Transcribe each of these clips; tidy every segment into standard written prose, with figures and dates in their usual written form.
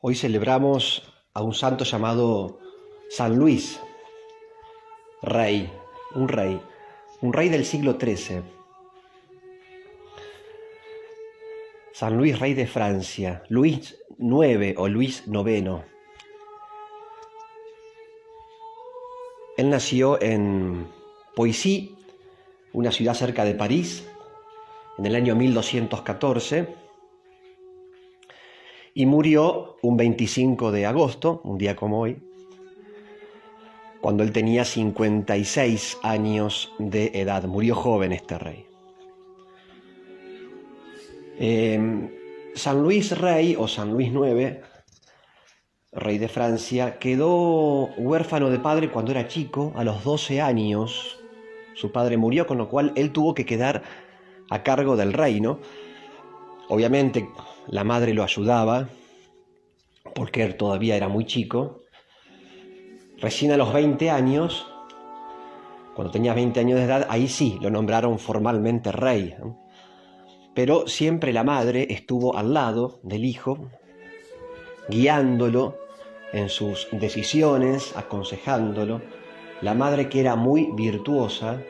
Hoy celebramos a un santo llamado San Luis, rey, un rey, un rey del siglo XIII. San Luis, rey de Francia, Luis IX o Luis IX. Él nació en Poissy, una ciudad cerca de París, en el año 1214, y murió un 25 de agosto, un día como hoy, cuando él tenía 56 años de edad. Murió joven este rey. San Luis rey o San Luis IX, rey de Francia, quedó huérfano de padre cuando era chico. A los 12 años su padre murió, con lo cual él tuvo que quedar a cargo del reino. Obviamente la madre lo ayudaba porque él todavía era muy chico. Recién a los 20 años, cuando tenía 20 años de edad, ahí sí lo nombraron formalmente rey. Pero siempre la madre estuvo al lado del hijo, guiándolo en sus decisiones, aconsejándolo. La madre, que era muy virtuosa,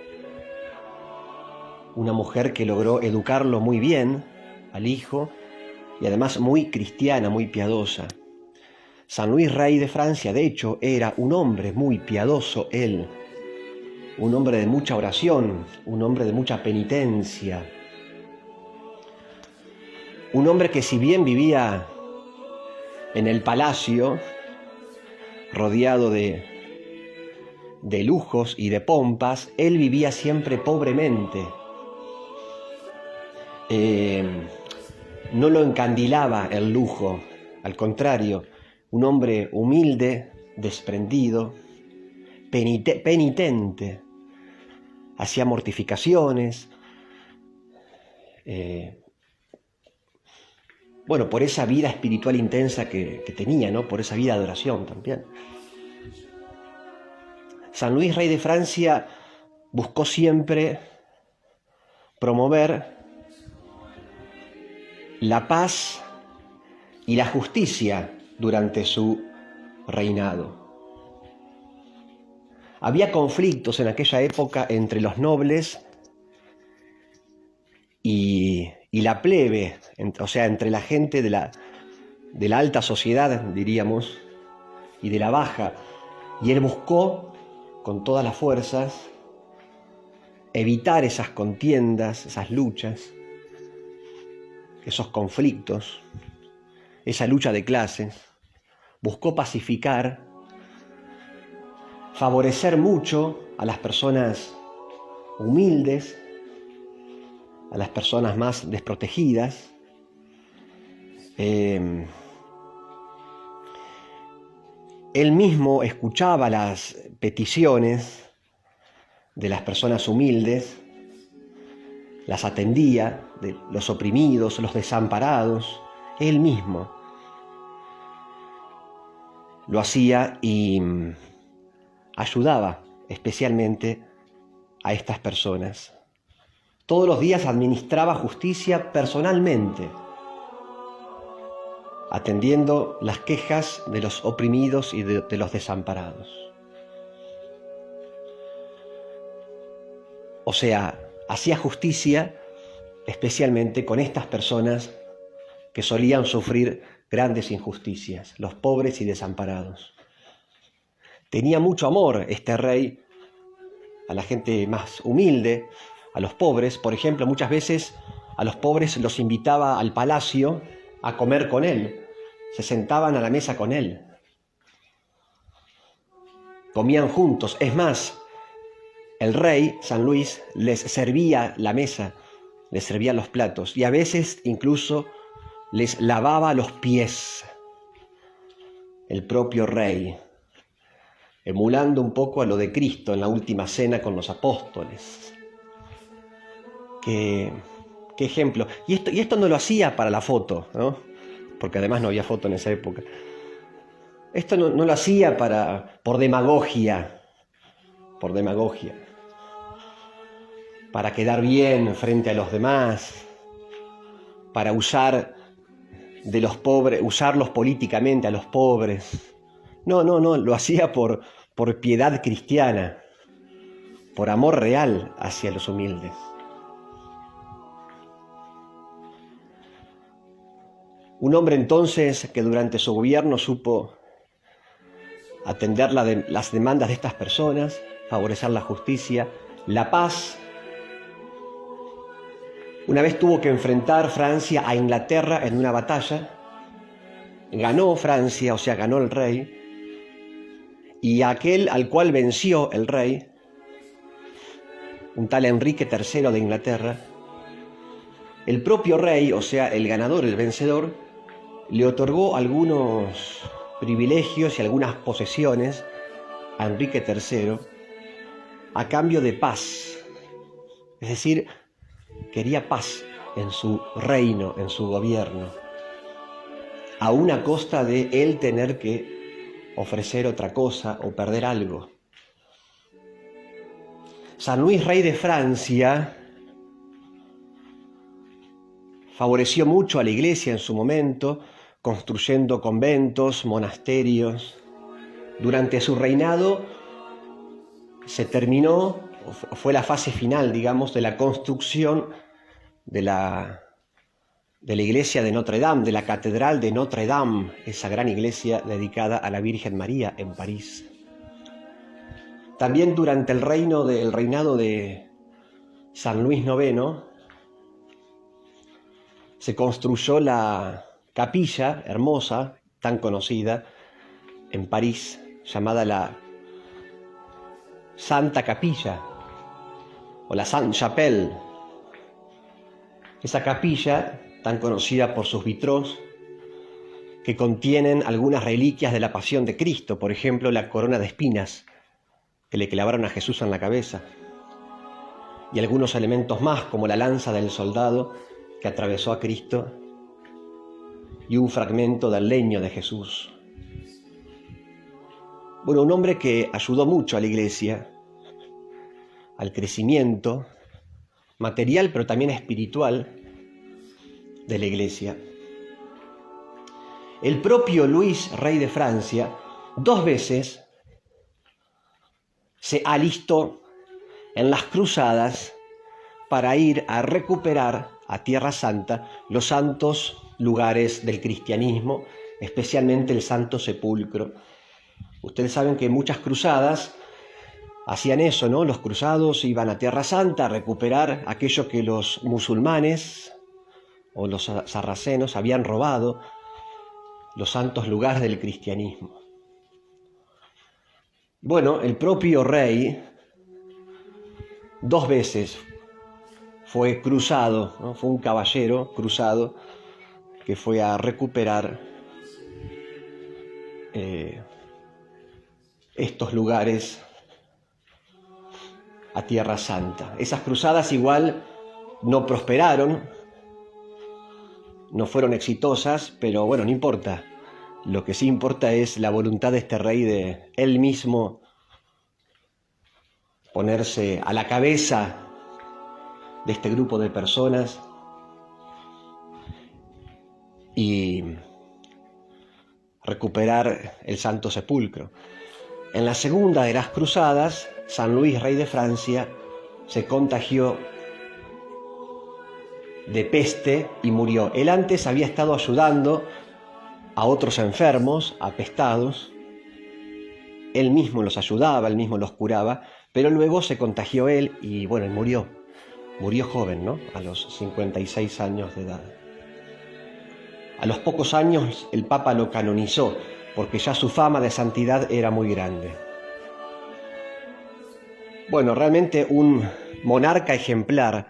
una mujer que logró educarlo muy bien al hijo y además muy cristiana, muy piadosa. San Luis, rey de Francia, de hecho, era un hombre muy piadoso él, un hombre de mucha oración, un hombre de mucha penitencia, un hombre que, si bien vivía en el palacio, rodeado de lujos y de pompas, él vivía siempre pobremente. No lo encandilaba el lujo, al contrario, un hombre humilde, desprendido, penitente, hacía mortificaciones, por esa vida espiritual intensa que tenía, ¿no? Por esa vida de oración también. San Luis, rey de Francia, buscó siempre promover la paz y la justicia durante su reinado. Había conflictos en aquella época entre los nobles y la plebe, o sea, entre la gente de la alta sociedad, diríamos, y de la baja. Y él buscó con todas las fuerzas evitar esas contiendas, esas luchas, esos conflictos, esa lucha de clases. Buscó pacificar, favorecer mucho a las personas humildes, a las personas más desprotegidas. Él mismo escuchaba las peticiones de las personas humildes, las atendía, de los oprimidos, los desamparados. Él mismo lo hacía y ayudaba especialmente a estas personas. Todos los días administraba justicia personalmente, atendiendo las quejas de los oprimidos y de los desamparados. O sea, hacía justicia especialmente con estas personas que solían sufrir grandes injusticias, los pobres y desamparados. Tenía mucho amor este rey a la gente más humilde, a los pobres. Por ejemplo, muchas veces a los pobres los invitaba al palacio a comer con él. Se sentaban a la mesa con él. Comían juntos. Es más, el rey, San Luis, les servía la mesa, les servía los platos y a veces incluso les lavaba los pies. El propio rey, emulando un poco a lo de Cristo en la última cena con los apóstoles. Qué ejemplo. Y esto no lo hacía para la foto, ¿no? Porque además no había foto en esa época. Esto no lo hacía por demagogia, para quedar bien frente a los demás, para usar de los pobres, usarlos políticamente a los pobres. No, lo hacía por piedad cristiana, por amor real hacia los humildes. Un hombre entonces que durante su gobierno supo atender las demandas de estas personas, favorecer la justicia, la paz. Una vez tuvo que enfrentar Francia a Inglaterra en una batalla. Ganó Francia, o sea, ganó el rey. Y aquel al cual venció el rey, un tal Enrique III de Inglaterra, el propio rey, o sea, el ganador, el vencedor, le otorgó algunos privilegios y algunas posesiones a Enrique III a cambio de paz. Es decir, quería paz en su reino, en su gobierno, aún a costa de él tener que ofrecer otra cosa o perder algo. San Luis, rey de Francia, favoreció mucho a la iglesia en su momento, construyendo conventos, monasterios. Durante su reinado se terminó, fue la fase final, digamos, de la construcción de la iglesia de Notre Dame, de la catedral de Notre Dame, esa gran iglesia dedicada a la Virgen María en París. También durante el reinado de San Luis IX se construyó la capilla hermosa, tan conocida, en París, llamada la Santa Capilla o la Sainte-Chapelle. Esa capilla, tan conocida por sus vitrós, que contienen algunas reliquias de la pasión de Cristo, por ejemplo, la corona de espinas que le clavaron a Jesús en la cabeza, y algunos elementos más, como la lanza del soldado que atravesó a Cristo y un fragmento del leño de Jesús. Bueno, un hombre que ayudó mucho a la iglesia, al crecimiento material, pero también espiritual de la iglesia. El propio Luis, rey de Francia, 2 veces se alistó en las cruzadas para ir a recuperar a Tierra Santa los santos lugares del cristianismo, especialmente el Santo Sepulcro. Ustedes saben que muchas cruzadas hacían eso, ¿no? Los cruzados iban a Tierra Santa a recuperar aquello que los musulmanes o los sarracenos habían robado, los santos lugares del cristianismo. Bueno, el propio rey 2 veces fue cruzado, ¿no? Fue un caballero cruzado que fue a recuperar estos lugares a Tierra Santa. Esas cruzadas igual no prosperaron, no fueron exitosas, pero bueno, no importa. Lo que sí importa es la voluntad de este rey de él mismo ponerse a la cabeza de este grupo de personas y recuperar el Santo Sepulcro. En la segunda de las cruzadas, San Luis, rey de Francia, se contagió de peste y murió. Él antes había estado ayudando a otros enfermos, apestados. Él mismo los ayudaba, él mismo los curaba, pero luego se contagió él y bueno, él murió. Murió joven, ¿no? A los 56 años de edad. A los pocos años el Papa lo canonizó, porque ya su fama de santidad era muy grande. Bueno, realmente un monarca ejemplar,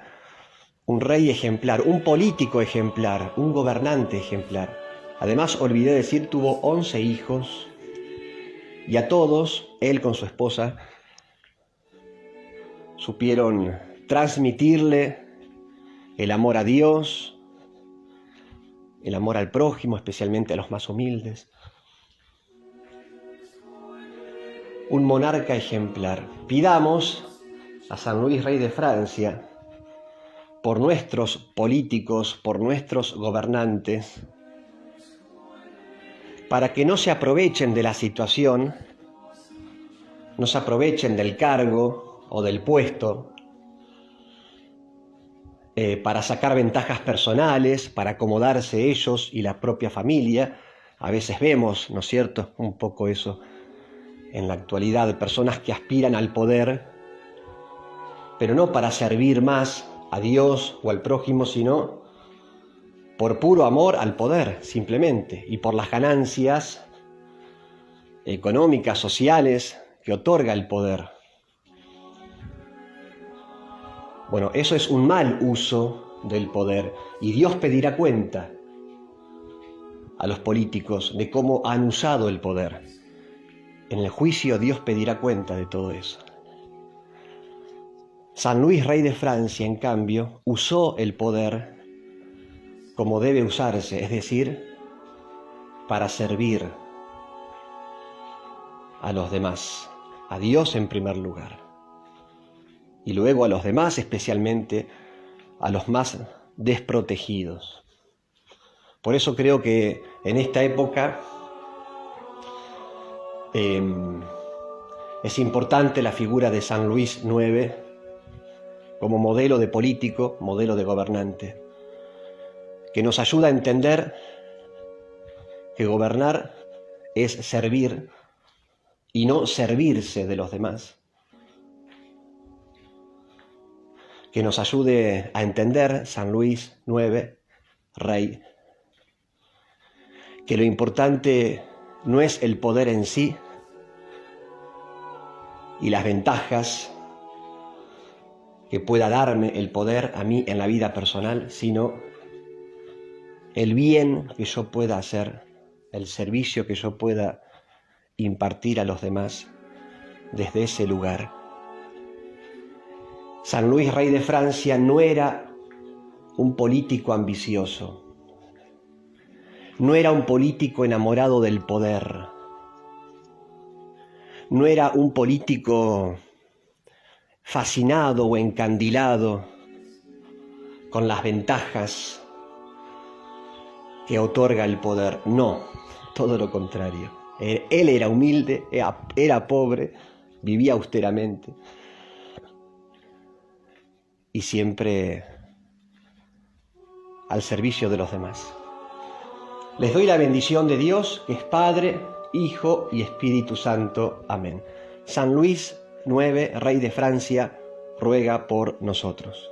un rey ejemplar, un político ejemplar, un gobernante ejemplar. Además, olvidé decir, tuvo 11 hijos y a todos, él con su esposa, supieron transmitirle el amor a Dios, el amor al prójimo, especialmente a los más humildes. Un monarca ejemplar. Pidamos a San Luis, rey de Francia, por nuestros políticos, por nuestros gobernantes, para que no se aprovechen de la situación, no se aprovechen del cargo o del puesto para sacar ventajas personales, para acomodarse ellos y la propia familia. A veces vemos, ¿no es cierto?, un poco eso en la actualidad, de personas que aspiran al poder, pero no para servir más a Dios o al prójimo, sino por puro amor al poder, simplemente, y por las ganancias económicas, sociales, que otorga el poder. Bueno, eso es un mal uso del poder, y Dios pedirá cuenta a los políticos de cómo han usado el poder. En el juicio Dios pedirá cuenta de todo eso. San Luis, rey de Francia, en cambio, usó el poder como debe usarse, es decir, para servir a los demás, a Dios en primer lugar, y luego a los demás, especialmente a los más desprotegidos. Por eso creo que en esta época es importante la figura de San Luis IX como modelo de político, modelo de gobernante, que nos ayuda a entender que gobernar es servir y no servirse de los demás. Que nos ayude a entender, San Luis IX, rey, que lo importante no es el poder en sí y las ventajas que pueda darme el poder a mí en la vida personal, sino el bien que yo pueda hacer, el servicio que yo pueda impartir a los demás desde ese lugar. San Luis, rey de Francia, no era un político ambicioso, no era un político enamorado del poder, no era un político fascinado o encandilado con las ventajas que otorga el poder. No, todo lo contrario. Él era humilde, era pobre, vivía austeramente y siempre al servicio de los demás. Les doy la bendición de Dios, que es Padre, Hijo y Espíritu Santo. Amén. San Luis IX, rey de Francia, ruega por nosotros.